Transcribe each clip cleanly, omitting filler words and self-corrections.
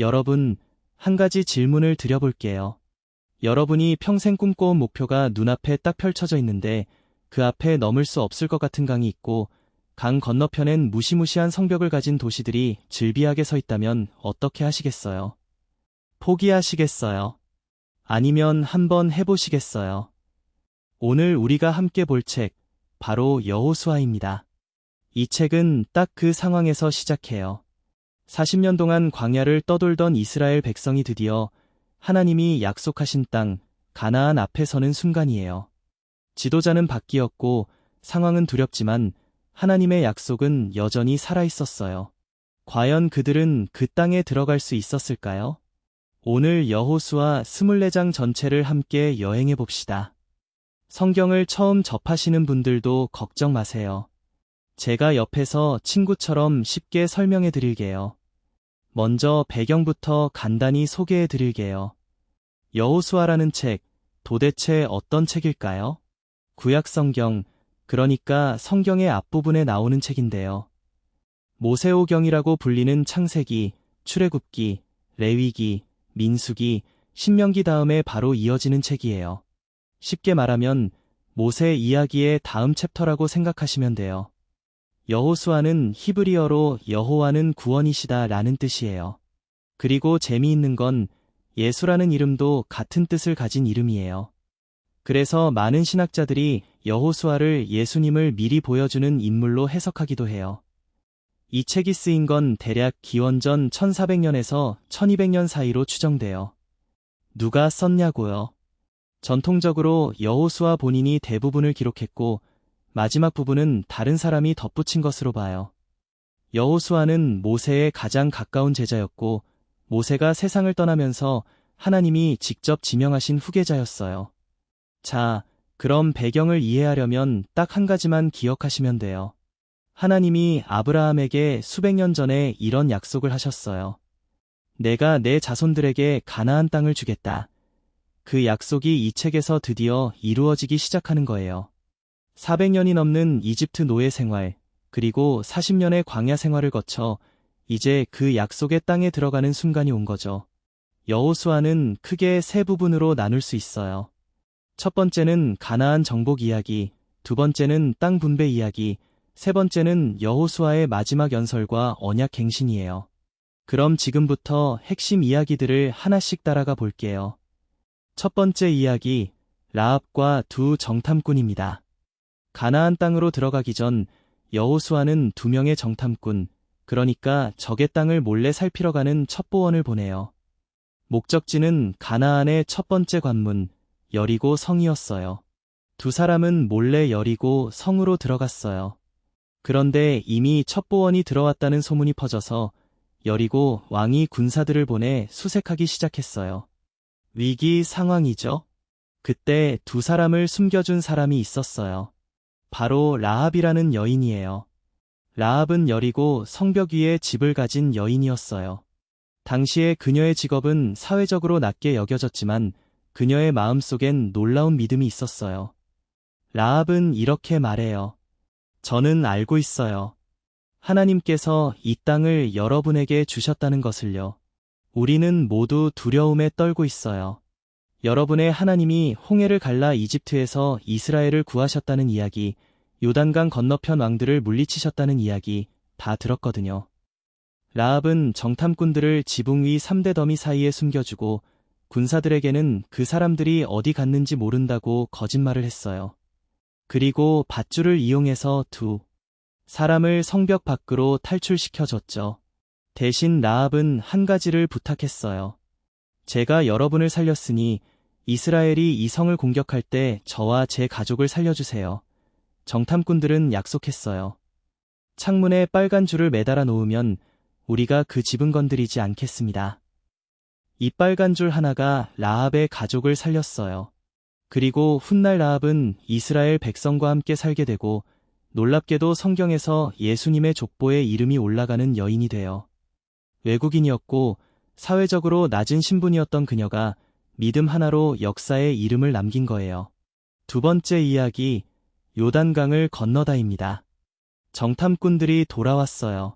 여러분, 한 가지 질문을 드려볼게요. 여러분이 평생 꿈꿔온 목표가 눈앞에 딱 펼쳐져 있는데 그 앞에 넘을 수 없을 것 같은 강이 있고 강 건너편엔 무시무시한 성벽을 가진 도시들이 즐비하게 서 있다면 어떻게 하시겠어요? 포기하시겠어요? 아니면 한번 해보시겠어요? 오늘 우리가 함께 볼 책, 바로 여호수아입니다. 이 책은 딱 그 상황에서 시작해요. 40년 동안 광야를 떠돌던 이스라엘 백성이 드디어 하나님이 약속하신 땅, 가나안 앞에 서는 순간이에요. 지도자는 바뀌었고 상황은 두렵지만 하나님의 약속은 여전히 살아있었어요. 과연 그들은 그 땅에 들어갈 수 있었을까요? 오늘 여호수아 24장 전체를 함께 여행해 봅시다. 성경을 처음 접하시는 분들도 걱정 마세요. 제가 옆에서 친구처럼 쉽게 설명해 드릴게요. 먼저 배경부터 간단히 소개해 드릴게요. 여호수아라는 책, 도대체 어떤 책일까요? 구약 성경, 그러니까 성경의 앞부분에 나오는 책인데요. 모세오경이라고 불리는 창세기, 출애굽기, 레위기, 민수기, 신명기 다음에 바로 이어지는 책이에요. 쉽게 말하면 모세 이야기의 다음 챕터라고 생각하시면 돼요. 여호수아는 히브리어로 여호와는 구원이시다 라는 뜻이에요. 그리고 재미있는 건 예수라는 이름도 같은 뜻을 가진 이름이에요. 그래서 많은 신학자들이 여호수아를 예수님을 미리 보여주는 인물로 해석하기도 해요. 이 책이 쓰인 건 대략 기원전 1400년에서 1200년 사이로 추정돼요. 누가 썼냐고요? 전통적으로 여호수아 본인이 대부분을 기록했고 마지막 부분은 다른 사람이 덧붙인 것으로 봐요. 여호수아는 모세의 가장 가까운 제자였고 모세가 세상을 떠나면서 하나님이 직접 지명하신 후계자였어요. 자, 그럼 배경을 이해하려면 딱 한 가지만 기억하시면 돼요. 하나님이 아브라함에게 수백 년 전에 이런 약속을 하셨어요. 내가 내 자손들에게 가나안 땅을 주겠다. 그 약속이 이 책에서 드디어 이루어지기 시작하는 거예요. 400년이 넘는 이집트 노예 생활, 그리고 40년의 광야 생활을 거쳐 이제 그 약속의 땅에 들어가는 순간이 온 거죠. 여호수아는 크게 세 부분으로 나눌 수 있어요. 첫 번째는 가나안 정복 이야기, 두 번째는 땅 분배 이야기, 세 번째는 여호수아의 마지막 연설과 언약 갱신이에요. 그럼 지금부터 핵심 이야기들을 하나씩 따라가 볼게요. 첫 번째 이야기, 라합과 두 정탐꾼입니다. 가나안 땅으로 들어가기 전 여호수아는 두 명의 정탐꾼, 그러니까 적의 땅을 몰래 살피러 가는 첩보원을 보내요. 목적지는 가나안의 첫 번째 관문, 여리고 성이었어요. 두 사람은 몰래 여리고 성으로 들어갔어요. 그런데 이미 첩보원이 들어왔다는 소문이 퍼져서 여리고 왕이 군사들을 보내 수색하기 시작했어요. 위기 상황이죠. 그때 두 사람을 숨겨준 사람이 있었어요. 바로 라합이라는 여인이에요. 라합은 여리고 성벽 위에 집을 가진 여인이었어요. 당시에 그녀의 직업은 사회적으로 낮게 여겨졌지만 그녀의 마음속엔 놀라운 믿음이 있었어요. 라합은 이렇게 말해요. 저는 알고 있어요. 하나님께서 이 땅을 여러분에게 주셨다는 것을요. 우리는 모두 두려움에 떨고 있어요. 여러분의 하나님이 홍해를 갈라 이집트에서 이스라엘을 구하셨다는 이야기, 요단강 건너편 왕들을 물리치셨다는 이야기 다 들었거든요. 라합은 정탐꾼들을 지붕 위 3대 더미 사이에 숨겨주고 군사들에게는 그 사람들이 어디 갔는지 모른다고 거짓말을 했어요. 그리고 밧줄을 이용해서 두 사람을 성벽 밖으로 탈출시켜줬죠. 대신 라합은 한 가지를 부탁했어요. 제가 여러분을 살렸으니 이스라엘이 이 성을 공격할 때 저와 제 가족을 살려주세요. 정탐꾼들은 약속했어요. 창문에 빨간 줄을 매달아 놓으면 우리가 그 집은 건드리지 않겠습니다. 이 빨간 줄 하나가 라합의 가족을 살렸어요. 그리고 훗날 라합은 이스라엘 백성과 함께 살게 되고 놀랍게도 성경에서 예수님의 족보에 이름이 올라가는 여인이 돼요. 외국인이었고 사회적으로 낮은 신분이었던 그녀가 믿음 하나로 역사에 이름을 남긴 거예요. 두 번째 이야기, 요단강을 건너다입니다. 정탐꾼들이 돌아왔어요.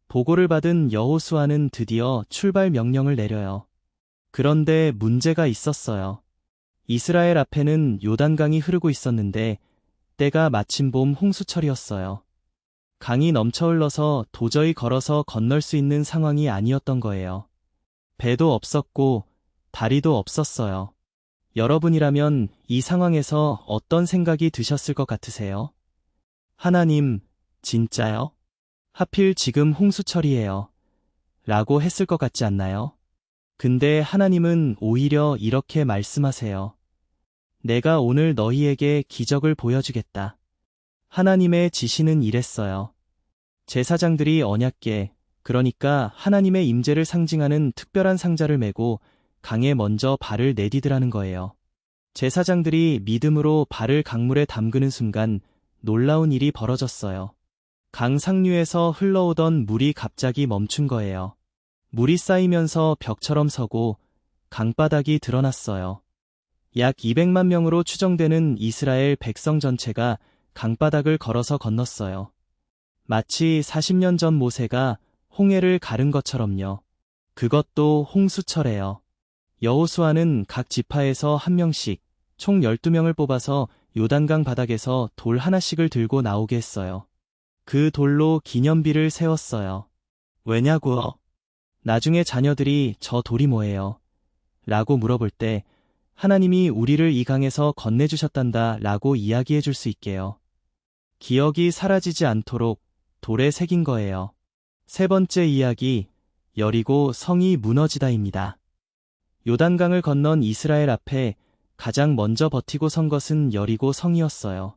보고를 받은 여호수아는 드디어 출발 명령을 내려요. 그런데 문제가 있었어요. 이스라엘 앞에는 요단강이 흐르고 있었는데 때가 마침 봄 홍수철이었어요. 강이 넘쳐 흘러서 도저히 걸어서 건널 수 있는 상황이 아니었던 거예요. 배도 없었고 다리도 없었어요. 여러분이라면 이 상황에서 어떤 생각이 드셨을 것 같으세요? 하나님, 진짜요? 하필 지금 홍수철이에요. 라고 했을 것 같지 않나요? 근데 하나님은 오히려 이렇게 말씀하세요. 내가 오늘 너희에게 기적을 보여주겠다. 하나님의 지시는 이랬어요. 제사장들이 언약궤, 그러니까 하나님의 임재를 상징하는 특별한 상자를 메고 강에 먼저 발을 내디디라는 거예요. 제사장들이 믿음으로 발을 강물에 담그는 순간 놀라운 일이 벌어졌어요. 강 상류에서 흘러오던 물이 갑자기 멈춘 거예요. 물이 쌓이면서 벽처럼 서고 강바닥이 드러났어요. 약 200만 명으로 추정되는 이스라엘 백성 전체가 강바닥을 걸어서 건넜어요. 마치 40년 전 모세가 홍해를 가른 것처럼요. 그것도 홍수철에요. 여호수아는 각 지파에서 한 명씩 총 12명을 뽑아서 요단강 바닥에서 돌 하나씩을 들고 나오게 했어요. 그 돌로 기념비를 세웠어요. 왜냐고요? 나중에 자녀들이 저 돌이 뭐예요? 라고 물어볼 때 하나님이 우리를 이 강에서 건네주셨단다 라고 이야기해 줄 수 있게요. 기억이 사라지지 않도록 돌에 새긴 거예요. 세 번째 이야기, 여리고 성이 무너지다입니다. 요단강을 건넌 이스라엘 앞에 가장 먼저 버티고 선 것은 여리고 성이었어요.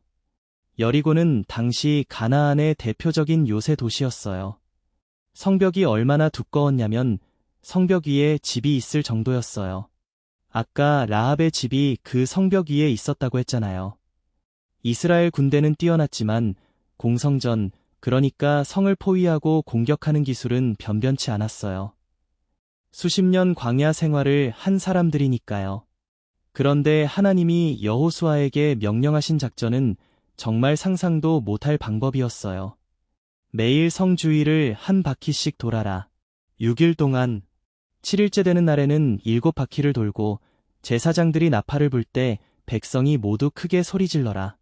여리고는 당시 가나안의 대표적인 요새 도시였어요. 성벽이 얼마나 두꺼웠냐면 성벽 위에 집이 있을 정도였어요. 아까 라합의 집이 그 성벽 위에 있었다고 했잖아요. 이스라엘 군대는 뛰어났지만 공성전, 그러니까 성을 포위하고 공격하는 기술은 변변치 않았어요. 수십 년 광야 생활을 한 사람들이니까요. 그런데 하나님이 여호수아에게 명령하신 작전은 정말 상상도 못할 방법이었어요. 매일 성 주위를 한 바퀴씩 돌아라. 6일 동안 7일째 되는 날에는 7바퀴를 돌고 제사장들이 나팔을 불 때 백성이 모두 크게 소리질러라.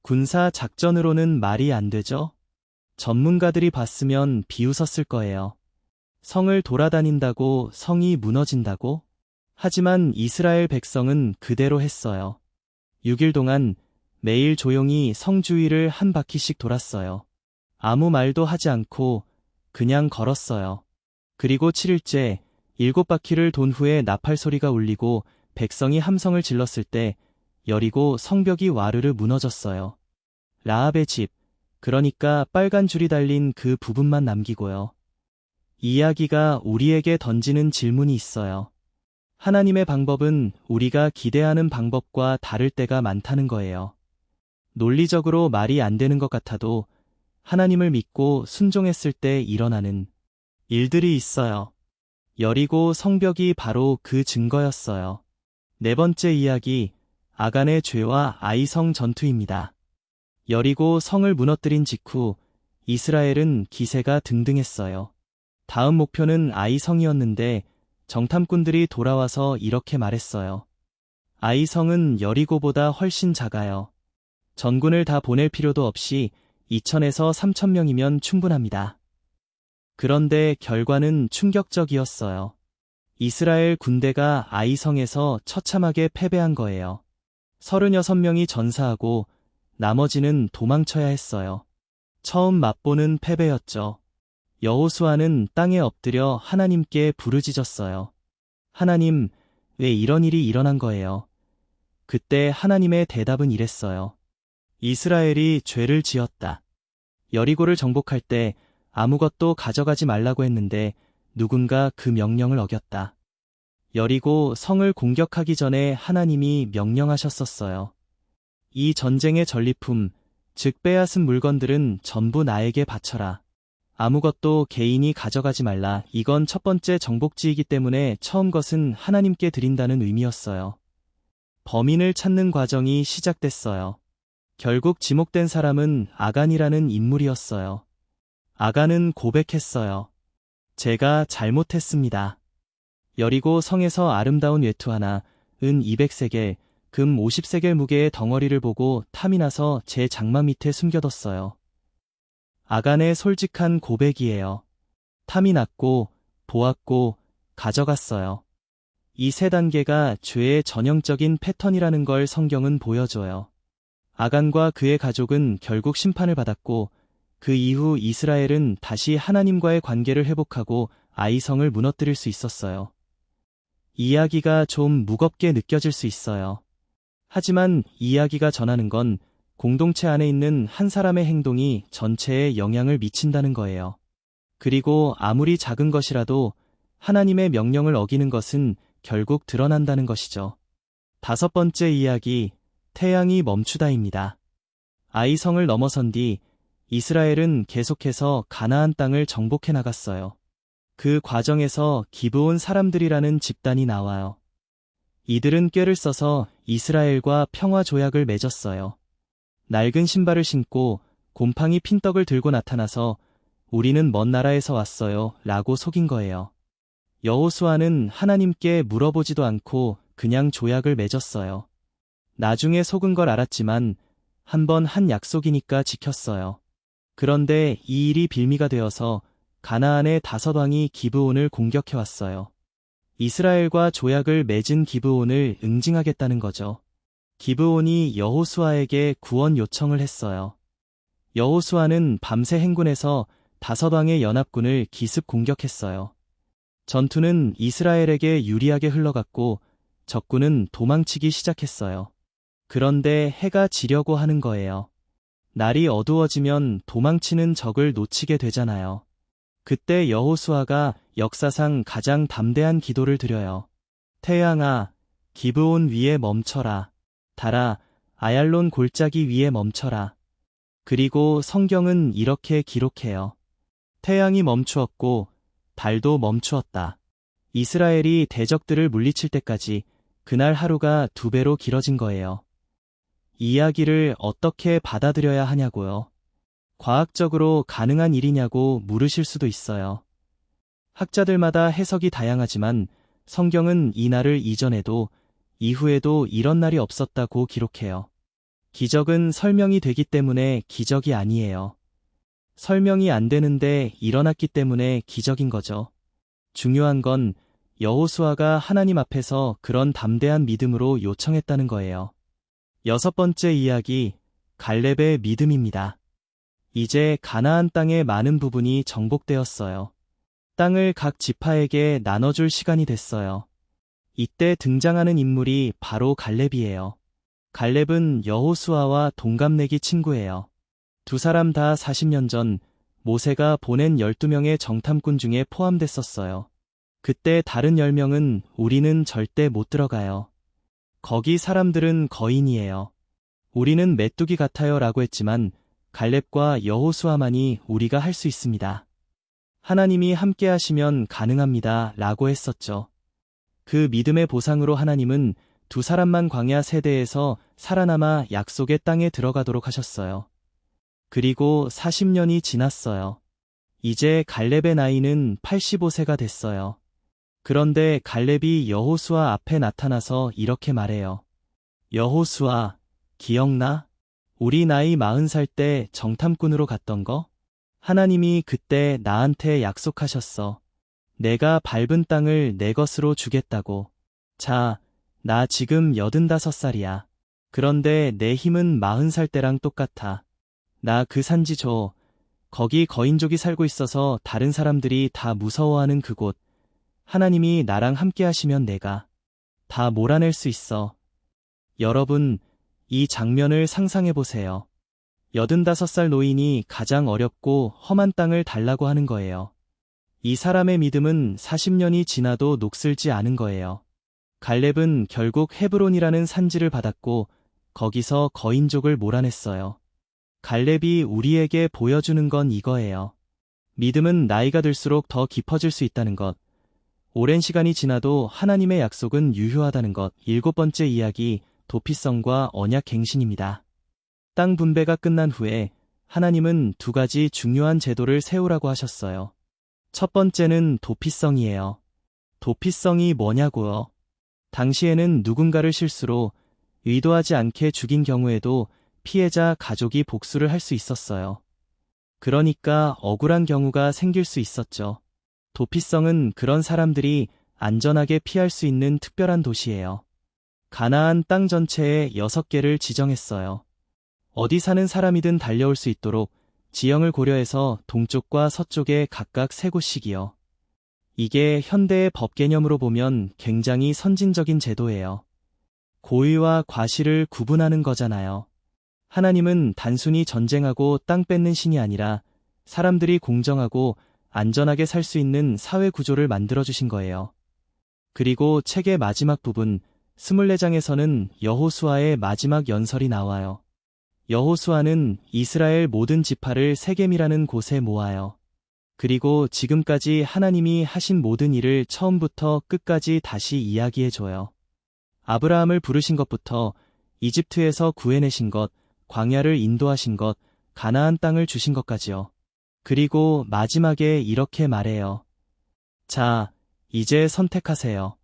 군사 작전으로는 말이 안 되죠? 전문가들이 봤으면 비웃었을 거예요. 성을 돌아다닌다고 성이 무너진다고? 하지만 이스라엘 백성은 그대로 했어요. 6일 동안 매일 조용히 성 주위를 한 바퀴씩 돌았어요. 아무 말도 하지 않고 그냥 걸었어요. 그리고 7일째 7바퀴를 돈 후에 나팔 소리가 울리고 백성이 함성을 질렀을 때 여리고 성벽이 와르르 무너졌어요. 라합의 집, 그러니까 빨간 줄이 달린 그 부분만 남기고요. 이야기가 우리에게 던지는 질문이 있어요. 하나님의 방법은 우리가 기대하는 방법과 다를 때가 많다는 거예요. 논리적으로 말이 안 되는 것 같아도 하나님을 믿고 순종했을 때 일어나는 일들이 있어요. 여리고 성벽이 바로 그 증거였어요. 네 번째 이야기, 아간의 죄와 아이성 전투입니다. 여리고 성을 무너뜨린 직후 이스라엘은 기세가 등등했어요. 다음 목표는 아이성이었는데 정탐꾼들이 돌아와서 이렇게 말했어요. 아이성은 여리고보다 훨씬 작아요. 전군을 다 보낼 필요도 없이 2,000에서 3,000명이면 충분합니다. 그런데 결과는 충격적이었어요. 이스라엘 군대가 아이성에서 처참하게 패배한 거예요. 36명이 전사하고 나머지는 도망쳐야 했어요. 처음 맛보는 패배였죠. 여호수아는 땅에 엎드려 하나님께 부르짖었어요. 하나님, 왜 이런 일이 일어난 거예요? 그때 하나님의 대답은 이랬어요. 이스라엘이 죄를 지었다. 여리고를 정복할 때 아무것도 가져가지 말라고 했는데 누군가 그 명령을 어겼다. 여리고 성을 공격하기 전에 하나님이 명령하셨었어요. 이 전쟁의 전리품, 즉 빼앗은 물건들은 전부 나에게 바쳐라. 아무것도 개인이 가져가지 말라. 이건 첫 번째 정복지이기 때문에 처음 것은 하나님께 드린다는 의미였어요. 범인을 찾는 과정이 시작됐어요. 결국 지목된 사람은 아간이라는 인물이었어요. 아간은 고백했어요. 제가 잘못했습니다. 여리고 성에서 아름다운 외투 하나, 은 200세겔, 금 50세겔 무게의 덩어리를 보고 탐이 나서 제 장마 밑에 숨겨뒀어요. 아간의 솔직한 고백이에요. 탐이 났고, 보았고, 가져갔어요. 이 세 단계가 죄의 전형적인 패턴이라는 걸 성경은 보여줘요. 아간과 그의 가족은 결국 심판을 받았고, 그 이후 이스라엘은 다시 하나님과의 관계를 회복하고 아이성을 무너뜨릴 수 있었어요. 이야기가 좀 무겁게 느껴질 수 있어요. 하지만 이야기가 전하는 건 공동체 안에 있는 한 사람의 행동이 전체에 영향을 미친다는 거예요. 그리고 아무리 작은 것이라도 하나님의 명령을 어기는 것은 결국 드러난다는 것이죠. 5번째 이야기, 태양이 멈추다입니다. 아이성을 넘어선 뒤 이스라엘은 계속해서 가나안 땅을 정복해 나갔어요. 그 과정에서 기브온 사람들이라는 집단이 나와요. 이들은 꾀를 써서 이스라엘과 평화 조약을 맺었어요. 낡은 신발을 신고 곰팡이 핀떡을 들고 나타나서 우리는 먼 나라에서 왔어요 라고 속인 거예요. 여호수아는 하나님께 물어보지도 않고 그냥 조약을 맺었어요. 나중에 속은 걸 알았지만 한번 한 약속이니까 지켰어요. 그런데 이 일이 빌미가 되어서 가나안의 5왕이 기브온을 공격해왔어요. 이스라엘과 조약을 맺은 기브온을 응징하겠다는 거죠. 기브온이 여호수아에게 구원 요청을 했어요. 여호수아는 밤새 행군해서 5왕의 연합군을 기습 공격했어요. 전투는 이스라엘에게 유리하게 흘러갔고 적군은 도망치기 시작했어요. 그런데 해가 지려고 하는 거예요. 날이 어두워지면 도망치는 적을 놓치게 되잖아요. 그때 여호수아가 역사상 가장 담대한 기도를 드려요. 태양아, 기브온 위에 멈춰라. 달아, 아얄론 골짜기 위에 멈춰라. 그리고 성경은 이렇게 기록해요. 태양이 멈추었고 달도 멈추었다. 이스라엘이 대적들을 물리칠 때까지 그날 하루가 2배로 길어진 거예요. 이야기를 어떻게 받아들여야 하냐고요? 과학적으로 가능한 일이냐고 물으실 수도 있어요. 학자들마다 해석이 다양하지만 성경은 이 날을 이전에도 이후에도 이런 날이 없었다고 기록해요. 기적은 설명이 되기 때문에 기적이 아니에요. 설명이 안 되는데 일어났기 때문에 기적인 거죠. 중요한 건 여호수아가 하나님 앞에서 그런 담대한 믿음으로 요청했다는 거예요. 6번째 이야기, 갈렙의 믿음입니다. 이제 가나안 땅의 많은 부분이 정복되었어요. 땅을 각 지파에게 나눠줄 시간이 됐어요. 이때 등장하는 인물이 바로 갈렙이에요. 갈렙은 여호수아와 동갑내기 친구예요. 두 사람 다 40년 전 모세가 보낸 12명의 정탐꾼 중에 포함됐었어요. 그때 다른 10명은 우리는 절대 못 들어가요. 거기 사람들은 거인이에요. 우리는 메뚜기 같아요 라고 했지만 갈렙과 여호수아만이 우리가 할 수 있습니다. 하나님이 함께 하시면 가능합니다 라고 했었죠. 그 믿음의 보상으로 하나님은 두 사람만 광야 세대에서 살아남아 약속의 땅에 들어가도록 하셨어요. 그리고 40년이 지났어요. 이제 갈렙의 나이는 85세가 됐어요. 그런데 갈렙이 여호수아 앞에 나타나서 이렇게 말해요. 여호수아, 기억나? 우리 나이 40살 때 정탐꾼으로 갔던 거? 하나님이 그때 나한테 약속하셨어. 내가 밟은 땅을 내 것으로 주겠다고. 자, 나 지금 85살이야. 그런데 내 힘은 40살 때랑 똑같아. 나 그 산지 줘. 거기 거인족이 살고 있어서 다른 사람들이 다 무서워하는 그곳. 하나님이 나랑 함께 하시면 내가 다 몰아낼 수 있어. 여러분, 이 장면을 상상해 보세요. 85살 노인이 가장 어렵고 험한 땅을 달라고 하는 거예요. 이 사람의 믿음은 40년이 지나도 녹슬지 않은 거예요. 갈렙은 결국 헤브론이라는 산지를 받았고 거기서 거인족을 몰아냈어요. 갈렙이 우리에게 보여주는 건 이거예요. 믿음은 나이가 들수록 더 깊어질 수 있다는 것. 오랜 시간이 지나도 하나님의 약속은 유효하다는 것. 7번째 이야기, 도피성과 언약갱신입니다. 땅 분배가 끝난 후에 하나님은 두 가지 중요한 제도를 세우라고 하셨어요. 첫 번째는 도피성이에요. 도피성이 뭐냐고요? 당시에는 누군가를 실수로 의도하지 않게 죽인 경우에도 피해자 가족이 복수를 할 수 있었어요. 그러니까 억울한 경우가 생길 수 있었죠. 도피성은 그런 사람들이 안전하게 피할 수 있는 특별한 도시예요. 가나안 땅 전체에 6개를 지정했어요. 어디 사는 사람이든 달려올 수 있도록 지형을 고려해서 동쪽과 서쪽에 각각 3곳씩이요. 이게 현대의 법 개념으로 보면 굉장히 선진적인 제도예요. 고의와 과실을 구분하는 거잖아요. 하나님은 단순히 전쟁하고 땅 뺏는 신이 아니라 사람들이 공정하고 안전하게 살 수 있는 사회 구조를 만들어주신 거예요. 그리고 책의 마지막 부분 24장에서는 여호수아의 마지막 연설이 나와요. 여호수아는 이스라엘 모든 지파를 세겜이라는 곳에 모아요. 그리고 지금까지 하나님이 하신 모든 일을 처음부터 끝까지 다시 이야기해줘요. 아브라함을 부르신 것부터 이집트에서 구해내신 것, 광야를 인도하신 것, 가나안 땅을 주신 것까지요. 그리고 마지막에 이렇게 말해요. 자, 이제 선택하세요.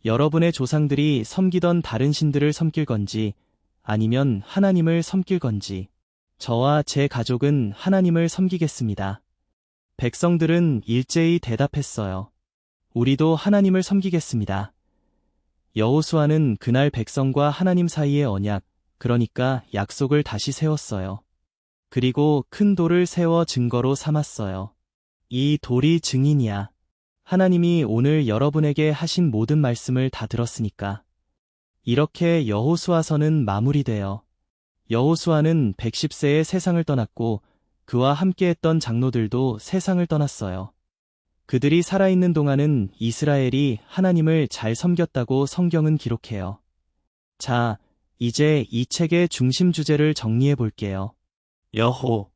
여러분의 조상들이 섬기던 다른 신들을 섬길 건지 아니면 하나님을 섬길 건지. 저와 제 가족은 하나님을 섬기겠습니다. 백성들은 일제히 대답했어요. 우리도 하나님을 섬기겠습니다. 여호수아는 그날 백성과 하나님 사이의 언약, 그러니까 약속을 다시 세웠어요. 그리고 큰 돌을 세워 증거로 삼았어요. 이 돌이 증인이야. 하나님이 오늘 여러분에게 하신 모든 말씀을 다 들었으니까. 이렇게 여호수아서는 마무리돼요. 여호수아는 110세에 세상을 떠났고 그와 함께했던 장로들도 세상을 떠났어요. 그들이 살아있는 동안은 이스라엘이 하나님을 잘 섬겼다고 성경은 기록해요. 자, 이제 이 책의 중심 주제를 정리해 볼게요. 여호